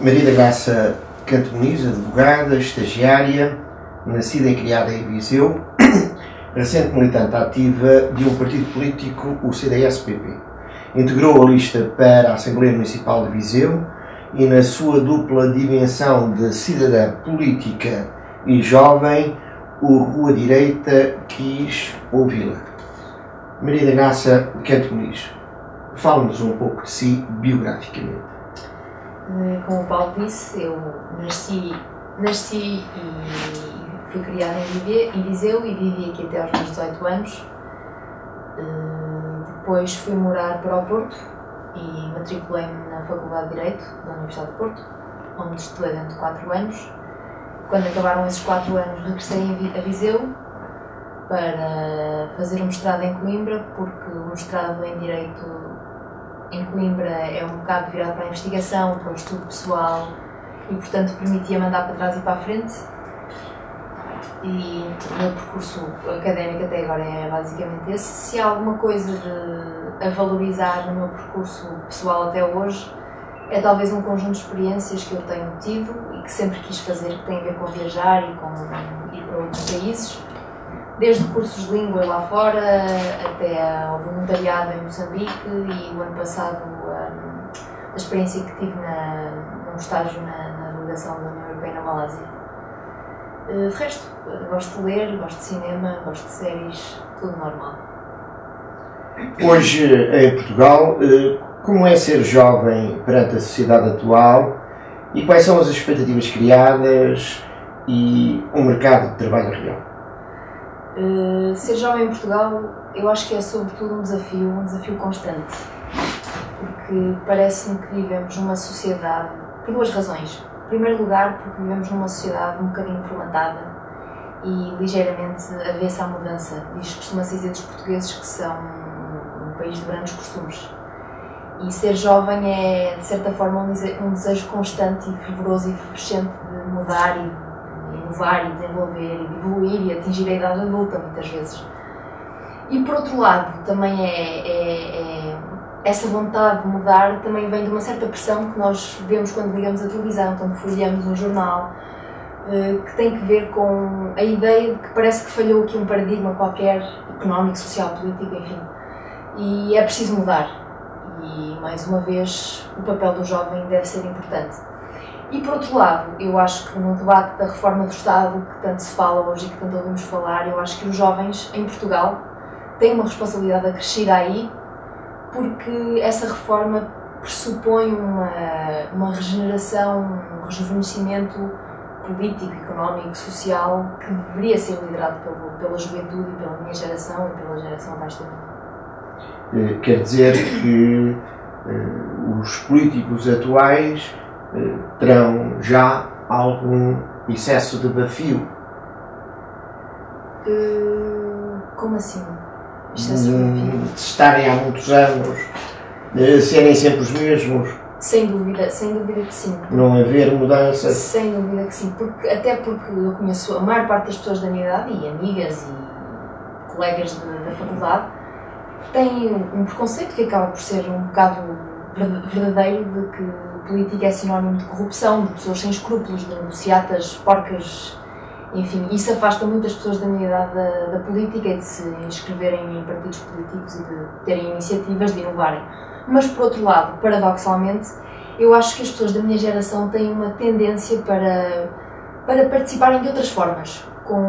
Maria da Graça Canto Muniz, advogada, estagiária, nascida e criada em Viseu, recente militante ativa de um partido político, o CDS-PP. Integrou a lista para a Assembleia Municipal de Viseu e, na sua dupla dimensão de cidadã política e jovem, o Rua Direita quis ouvi-la. Maria da Graça Canto Muniz, fale-nos um pouco de si biograficamente. Como o Paulo disse, eu nasci e fui criada em Viseu e vivi aqui até aos meus 18 anos. Depois fui morar para o Porto e matriculei-me na Faculdade de Direito da Universidade do Porto, onde estudei durante 4 anos. Quando acabaram esses 4 anos, regressei a Viseu para fazer um mestrado em Coimbra, porque o mestrado em Direito em Coimbra é um bocado virado para a investigação, para o estudo pessoal e, portanto, permitia mandar para trás e para a frente. E o meu percurso académico até agora é basicamente esse. Se há alguma coisa a valorizar no meu percurso pessoal até hoje, é talvez um conjunto de experiências que eu tenho tido e que sempre quis fazer, que tem a ver com viajar e com ir para outros países. Desde cursos de língua lá fora até ao voluntariado em Moçambique e o ano passado a experiência que tive num estágio na delegação da União Europeia na Malásia. De resto, gosto de ler, gosto de cinema, gosto de séries, tudo normal. Hoje em Portugal, como é ser jovem perante a sociedade atual e quais são as expectativas criadas e o mercado de trabalho real? Ser jovem em Portugal, eu acho que é sobretudo um desafio constante, porque parece-me que vivemos numa sociedade, por duas razões. Em primeiro lugar, porque vivemos numa sociedade um bocadinho formatada e ligeiramente avessa à mudança. Costuma-se dizer dos portugueses que são um país de grandes costumes. E ser jovem é, de certa forma, um desejo constante e fervoroso e efervescente de mudar e inovar e desenvolver e de evoluir e atingir a idade adulta, muitas vezes. E, por outro lado, também essa vontade de mudar também vem de uma certa pressão que nós vemos quando ligamos a televisão, quando folheamos um jornal, que tem que ver com a ideia de que parece que falhou aqui um paradigma qualquer, económico, social, político, enfim. E é preciso mudar. E, mais uma vez, o papel do jovem deve ser importante. E, por outro lado, eu acho que no debate da reforma do Estado, que tanto se fala hoje e que tanto ouvimos falar, eu acho que os jovens em Portugal têm uma responsabilidade acrescida aí, porque essa reforma pressupõe uma regeneração, um rejuvenescimento político, económico, social, que deveria ser liderado pela juventude e pela minha geração e pela geração abaixo da minha. Quer dizer que os políticos atuais terão já algum excesso de bafio? Como assim? Excesso de bafio? De estarem há muitos anos, serem sempre os mesmos? Sem dúvida que sim. Não haver mudança? Sem dúvida que sim, até porque eu conheço a maior parte das pessoas da minha idade, e amigas e colegas da faculdade, têm um preconceito que acaba por ser um bocado verdadeiro de que política é sinónimo de corrupção, de pessoas sem escrúpulos, de negociatas, porcas, enfim, isso afasta muitas pessoas da minha idade da política e de se inscreverem em partidos políticos e de terem iniciativas, de inovarem. Mas, por outro lado, paradoxalmente, eu acho que as pessoas da minha geração têm uma tendência para participarem de outras formas, com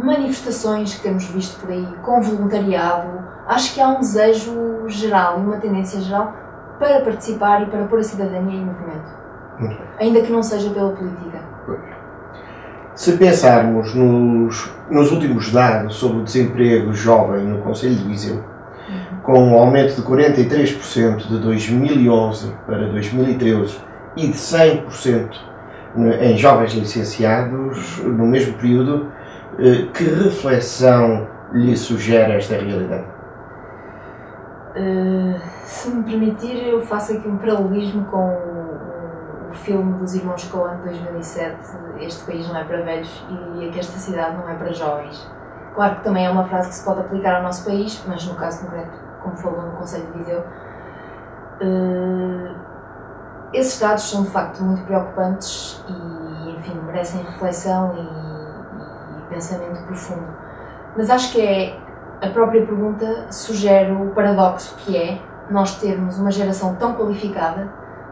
manifestações que temos visto por aí, com voluntariado. Acho que há um desejo geral e uma tendência geral para participar e para pôr a cidadania em movimento, ainda que não seja pela política. Se pensarmos nos últimos dados sobre o desemprego jovem no Concelho de Viseu, com um aumento de 43% de 2011 para 2013 e de 100% em jovens licenciados no mesmo período, que reflexão lhe sugere esta realidade? Se me permitir, eu faço aqui um paralelismo com o filme dos irmãos Coen de 2007, Este País Não É Para Velhos, e diria que esta cidade não é para jovens. Claro que também é uma frase que se pode aplicar ao nosso país, mas no caso concreto, como falou no Concelho de Viseu, esses dados são de facto muito preocupantes e, enfim, merecem reflexão e pensamento profundo. Mas acho que a própria pergunta sugere o paradoxo que é nós termos uma geração tão qualificada,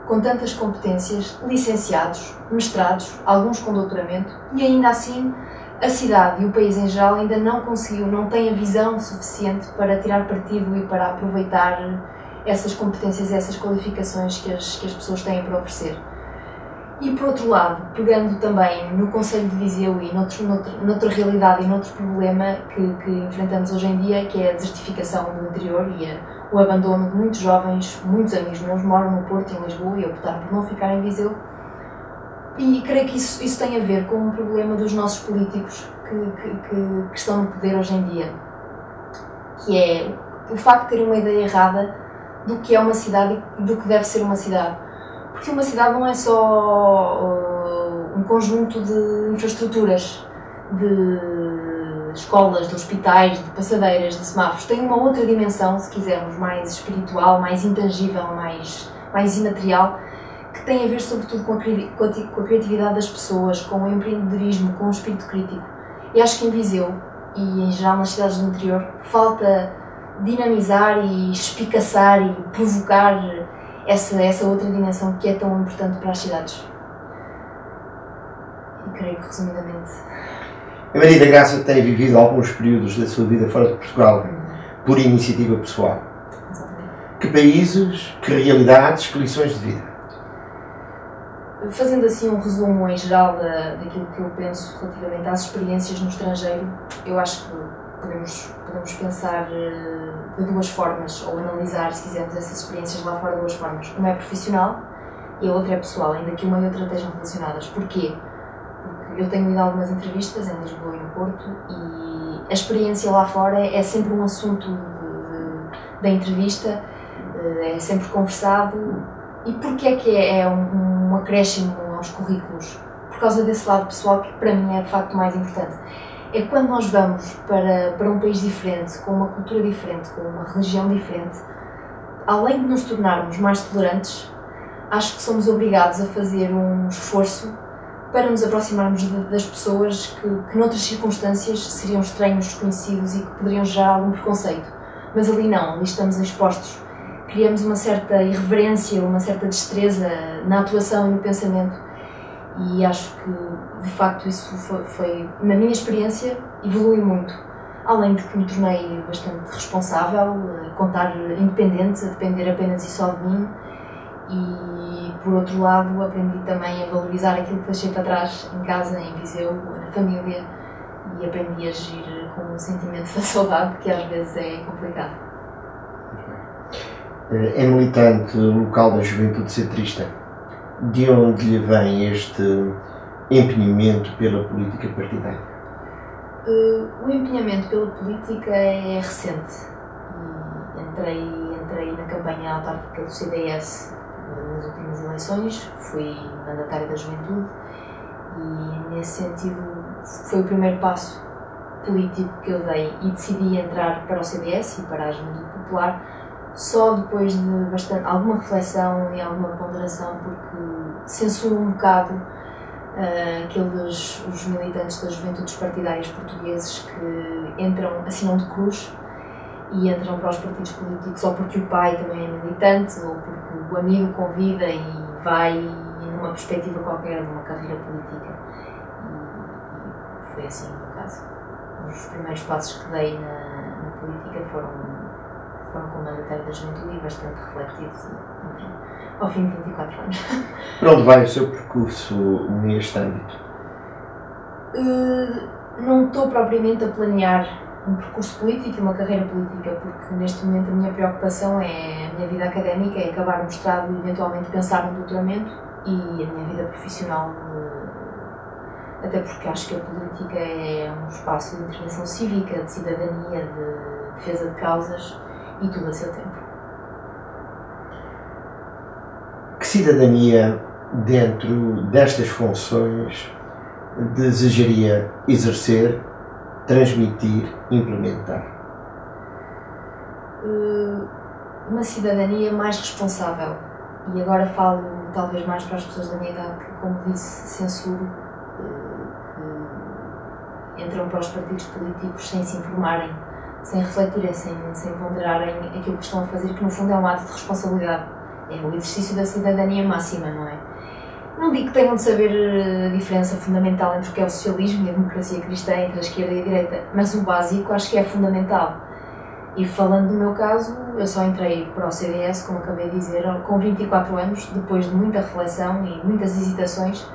com tantas competências, licenciados, mestrados, alguns com doutoramento, e ainda assim a cidade e o país em geral ainda não tem a visão suficiente para tirar partido e para aproveitar essas competências e essas qualificações que as pessoas têm para oferecer. E por outro lado, pegando também no Concelho de Viseu e noutra realidade e noutro problema que enfrentamos hoje em dia, que é a desertificação do interior e o abandono de muitos jovens, muitos amigos meus moram no Porto e em Lisboa e optaram por não ficar em Viseu. E creio que isso tem a ver com um problema dos nossos políticos que estão no poder hoje em dia, que é o facto de terem uma ideia errada do que é uma cidade e do que deve ser uma cidade. Porque uma cidade não é só um conjunto de infraestruturas, de escolas, de hospitais, de passadeiras, de semáforos. Tem uma outra dimensão, se quisermos, mais espiritual, mais intangível, mais imaterial, que tem a ver sobretudo com a criatividade das pessoas, com o empreendedorismo, com o espírito crítico. E acho que em Viseu, e em geral nas cidades do interior, falta dinamizar e espicaçar e provocar essa outra dimensão que é tão importante para as cidades. E creio que, resumidamente... A Maria da Graça tem vivido alguns períodos da sua vida fora de Portugal, por iniciativa pessoal. Exatamente. Que países, que realidades, que lições de vida? Fazendo assim um resumo em geral daquilo que eu penso relativamente às experiências no estrangeiro, eu acho que podemos pensar de duas formas, ou analisar, se quisermos, essas experiências lá fora de duas formas. Uma é profissional e a outra é pessoal, ainda que uma e outra estejam relacionadas. Porquê? Porque eu tenho ido a algumas entrevistas em Lisboa e no Porto e a experiência lá fora é sempre um assunto da entrevista, é sempre conversado. E porquê é que é um acréscimo aos currículos? Por causa desse lado pessoal que para mim é de facto mais importante. É quando nós vamos para um país diferente, com uma cultura diferente, com uma religião diferente, além de nos tornarmos mais tolerantes, acho que somos obrigados a fazer um esforço para nos aproximarmos das pessoas que noutras circunstâncias seriam estranhos, desconhecidos e que poderiam gerar algum preconceito. Mas ali não, ali estamos expostos. Criamos uma certa irreverência, uma certa destreza na atuação e no pensamento. E acho que, de facto, isso foi, na minha experiência, evolui muito. Além de que me tornei bastante responsável, a contar independente, a depender apenas e só de mim. E, por outro lado, aprendi também a valorizar aquilo que deixei para trás em casa, em Viseu, na família. E aprendi a agir com um sentimento da saudade, que às vezes é complicado. É militante local da Juventude Centrista. De onde lhe vem este empenhamento pela política partidária? O empenhamento pela política é recente. Entrei na campanha autárquica do CDS nas últimas eleições, fui mandatária da Juventude e, nesse sentido, foi o primeiro passo político que eu dei e decidi entrar para o CDS e para a Juventude Popular só depois de alguma reflexão e alguma ponderação, porque censuro um bocado os militantes das juventudes partidárias portugueses que assinam de cruz e entram para os partidos políticos ou porque o pai também é militante ou porque o amigo convida e vai numa perspectiva qualquer de uma carreira política. E foi assim no meu caso. Os primeiros passos que dei na política foram com o mandatário da Juventude e bastante refletidos, enfim, ao fim de 24 anos. Para onde vai o seu percurso neste âmbito? Não estou propriamente a planear um percurso político e uma carreira política, porque neste momento a minha preocupação é a minha vida académica, é acabar o mestrado e eventualmente pensar no doutoramento, e a minha vida profissional, até porque acho que a política é um espaço de intervenção cívica, de cidadania, de defesa de causas, e tudo a seu tempo. Que cidadania, dentro destas funções, desejaria exercer, transmitir, implementar? Uma cidadania mais responsável e agora falo talvez mais para as pessoas da minha idade que, como disse, censuro, que entram para os partidos políticos sem se informarem, sem refletirem, sem ponderarem aquilo que estão a fazer, que no fundo é um ato de responsabilidade, é o exercício da cidadania máxima, não é? Não digo que tenham de saber a diferença fundamental entre o que é o socialismo e a democracia cristã, entre a esquerda e a direita, mas o básico acho que é fundamental. E falando do meu caso, eu só entrei para o CDS, como acabei de dizer, com 24 anos, depois de muita reflexão e muitas hesitações,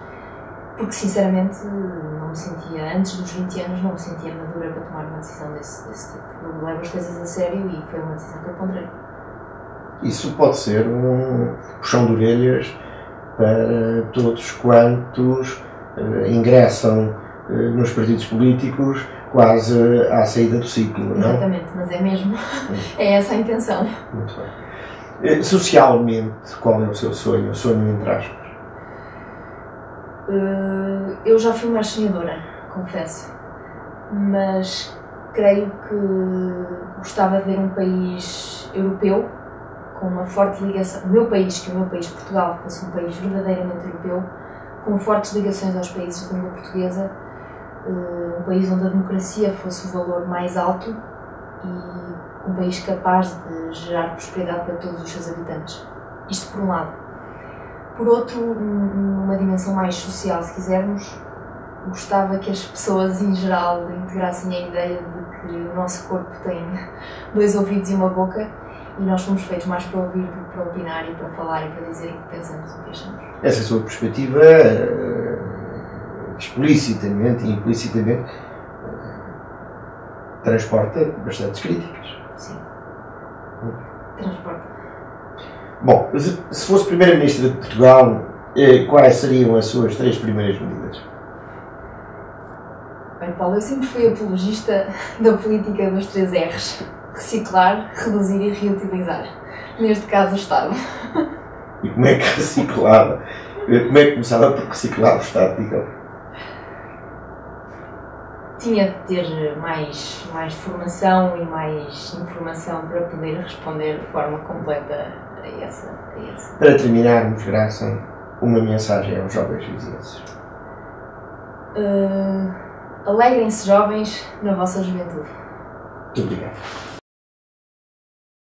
porque sinceramente não me sentia, antes dos 20 anos, não me sentia madura para tomar uma decisão desse tipo. Eu levo as coisas a sério e foi uma decisão que eu ponderei. Isso pode ser um puxão de orelhas para todos quantos ingressam nos partidos políticos quase à saída do ciclo, não é? Exatamente, mas é mesmo, é essa a intenção. Muito bem. Socialmente, qual é o seu sonho? O sonho entre aspas? Eu já fui uma sonhadora, confesso, mas creio que gostava de ver um país europeu com uma forte ligação, que o meu país, Portugal, fosse um país verdadeiramente europeu, com fortes ligações aos países de língua portuguesa, um país onde a democracia fosse o valor mais alto e um país capaz de gerar prosperidade para todos os seus habitantes. Isto por um lado. Por outro, numa dimensão mais social, se quisermos, gostava que as pessoas em geral integrassem a ideia de que o nosso corpo tem 2 ouvidos e uma boca e nós fomos feitos mais para ouvir do que para opinar e para falar e para dizer o que pensamos e o que achamos. Essa é a sua perspectiva, explicitamente e implicitamente, transporta bastantes críticas. Sim. Transporta. Bom, se fosse Primeira-Ministra de Portugal, quais seriam as suas 3 primeiras medidas? Bem, Paulo, eu sempre fui apologista da política dos 3 R's. Reciclar, reduzir e reutilizar. Neste caso, o Estado. E como é que reciclava? Como é que começava por reciclar o Estado, digamos? Tinha de ter mais formação e mais informação para poder responder de forma completa a essa. Para terminarmos, Graça, uma mensagem aos jovens vizinhos. Alegrem-se, jovens, na vossa juventude. Muito obrigado.